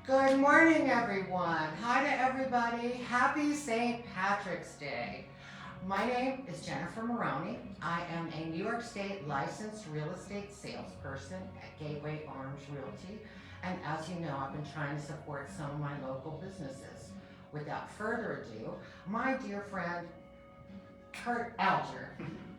Good morning, everyone. Hi to everybody. Happy St. Patrick's Day. My name is Jennifer Maroney. I am a New York State licensed real estate salesperson at Gateway Arms Realty. And as you know, I've been trying to support some of my local businesses. Without further ado, my dear friend, Kurt Alger.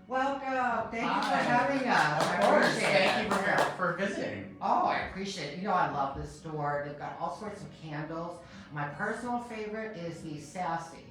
Welcome. Thank you for having us. Of course. Thank you for visiting. Oh, I appreciate it. You know, I love this store. They've got all sorts of candles. My personal favorite is the sassy,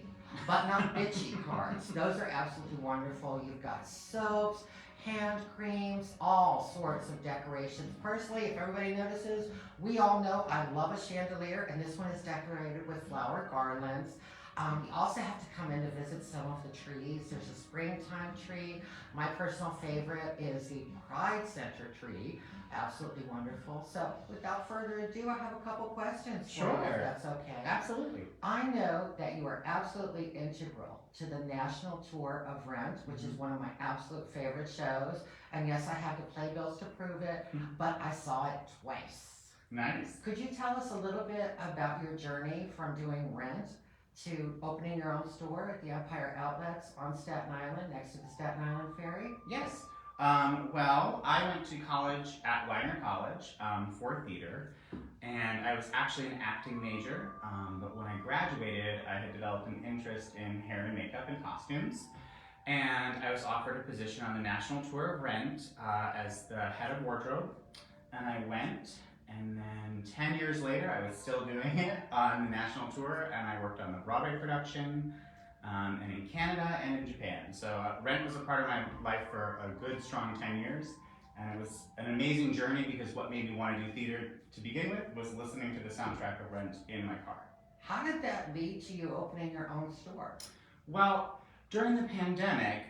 but not bitchy cards. Those are absolutely wonderful. You've got soaps, hand creams, all sorts of decorations. Personally, if everybody notices, we all know I love a chandelier, and this one is decorated with flower garlands. You also have to come in to visit some of the trees. There's a springtime tree. My personal favorite is the Pride Center tree. Absolutely wonderful. So without further ado, I have a couple questions for you, if that's okay. Absolutely. I know that you are absolutely integral to the national tour of Rent, which is one of my absolute favorite shows. And yes, I have the playbills to prove it, but I saw it twice. Nice. Could you tell us a little bit about your journey from doing Rent to opening your own store at the Empire Outlets on Staten Island, next to the Staten Island Ferry? Yes. Well, I went to college at Wagner College for theater, and I was actually an acting major, but when I graduated, I had developed an interest in hair and makeup and costumes, and I was offered a position on the national tour of Rent as the head of wardrobe, and I went. And then 10 years later, I was still doing it on the national tour, and I worked on the Broadway production, and in Canada and in Japan. So Rent was a part of my life for a good, strong 10 years, and it was an amazing journey because what made me want to do theater to begin with was listening to the soundtrack of Rent in my car. How did that lead to you opening your own store? Well, during the pandemic,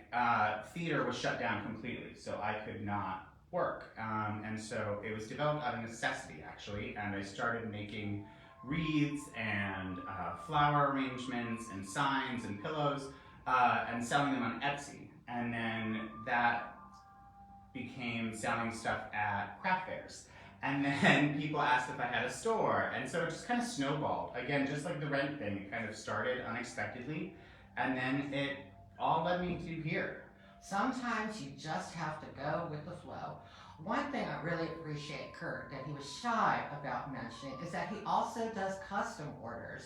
theater was shut down completely, so I could not work, and so it was developed out of necessity actually, and I started making wreaths and flower arrangements and signs and pillows and selling them on Etsy, and then that became selling stuff at craft fairs, and then people asked if I had a store, and so it just kind of snowballed. Again, just like the Rent thing, it kind of started unexpectedly, and then it all led me to here. Sometimes you just have to go with the flow. One thing I really appreciate Kurt, that he was shy about mentioning, is that he also does custom orders.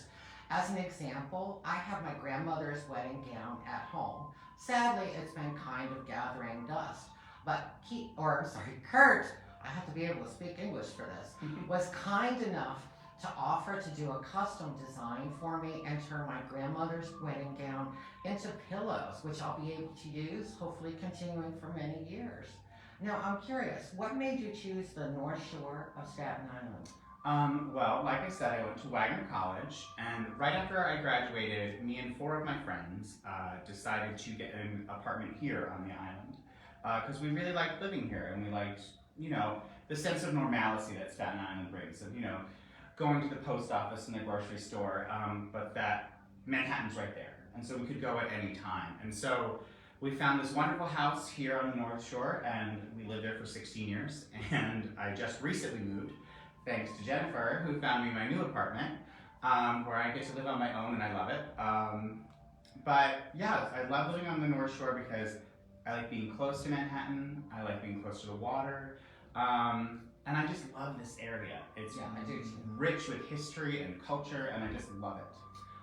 As an example, I have my grandmother's wedding gown at home. Sadly, it's been kind of gathering dust, but Kurt, I have to be able to speak English for this, was kind enough to offer to do a custom design for me and turn my grandmother's wedding gown into pillows, which I'll be able to use, hopefully continuing for many years. Now, I'm curious, what made you choose the North Shore of Staten Island? Well, like I said, I went to Wagner College, and right after I graduated, me and 4 of my friends decided to get an apartment here on the island, because we really liked living here, and we liked, you know, the sense of normalcy that Staten Island brings, of, you know, going to the post office and the grocery store, but that Manhattan's right there, and so we could go at any time. And so we found this wonderful house here on the North Shore, and we lived there for 16 years, and I just recently moved, thanks to Jennifer, who found me my new apartment, where I get to live on my own, and I love it. But yeah, I love living on the North Shore because I like being close to Manhattan, I like being close to the water, and I just love this area. It's rich with history and culture, and I just love it.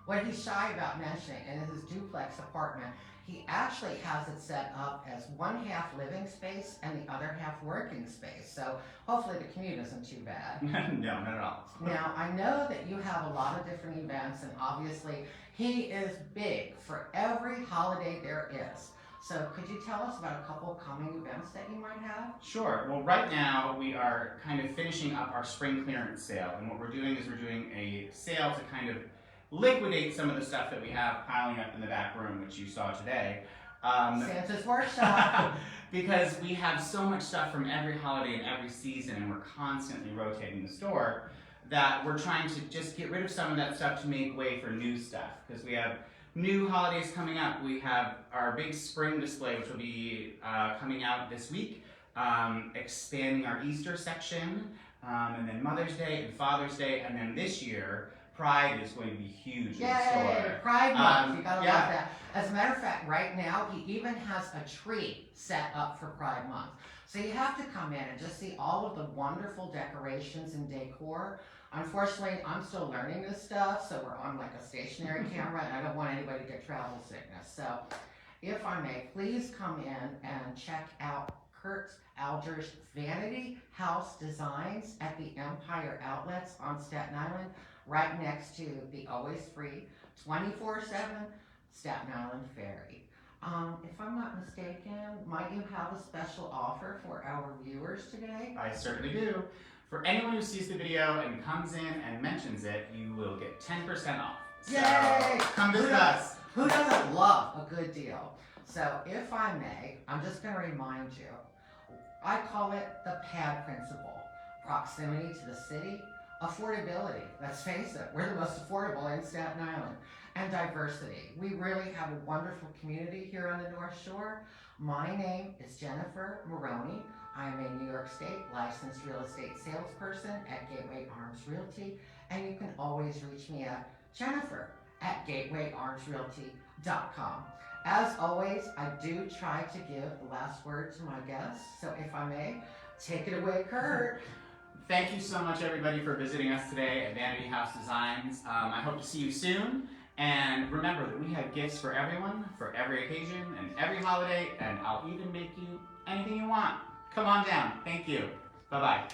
What he's shy about mentioning, in his duplex apartment, he actually has it set up as one half living space and the other half working space. So hopefully the commute isn't too bad. No, not at all. Now, I know that you have a lot of different events, and obviously he is big for every holiday there is. So could you tell us about a couple of coming events that you might have? Sure. Well, right now we are kind of finishing up our spring clearance sale, and what we're doing is we're doing a sale to kind of liquidate some of the stuff that we have piling up in the back room, which you saw today. Santa's workshop. Because we have so much stuff from every holiday and every season, and we're constantly rotating the store, that we're trying to just get rid of some of that stuff to make way for new stuff. Because we have new holidays coming up. We have our big spring display, which will be coming out this week, expanding our Easter section. and then Mother's Day and Father's Day, and then this year, Pride is going to be huge in the Yay! store. Pride Month, you gotta yeah. love that. As a matter of fact, right now, he even has a tree set up for Pride Month. So you have to come in and just see all of the wonderful decorations and decor. Unfortunately, I'm still learning this stuff, so we're on like a stationary camera, and I don't want anybody to get travel sickness. So, if I may, please come in and check out Kurt Alger's Vanity House Designs at the Empire Outlets on Staten Island, right next to the always free 24/7 Staten Island Ferry. If I'm not mistaken, might you have a special offer for our viewers today? I certainly do. For anyone who sees the video and comes in and mentions it, you will get 10% off. So Yay! come visit us. Who doesn't love a good deal? So if I may, I'm just going to remind you, I call it the PAD principle. Proximity to the city, affordability, let's face it, we're the most affordable in Staten Island, and diversity. We really have a wonderful community here on the North Shore. My name is Jennifer Maroney. I'm a New York State licensed real estate salesperson at Gateway Arms Realty, and you can always reach me at Jennifer@gatewayarmsrealty.com. As always, I do try to give the last word to my guests, so if I may, take it away, Kurt. Thank you so much, everybody, for visiting us today at Vanity House Designs. I hope to see you soon. And remember that we have gifts for everyone, for every occasion, and every holiday, and I'll even make you anything you want. Come on down. Thank you. Bye-bye.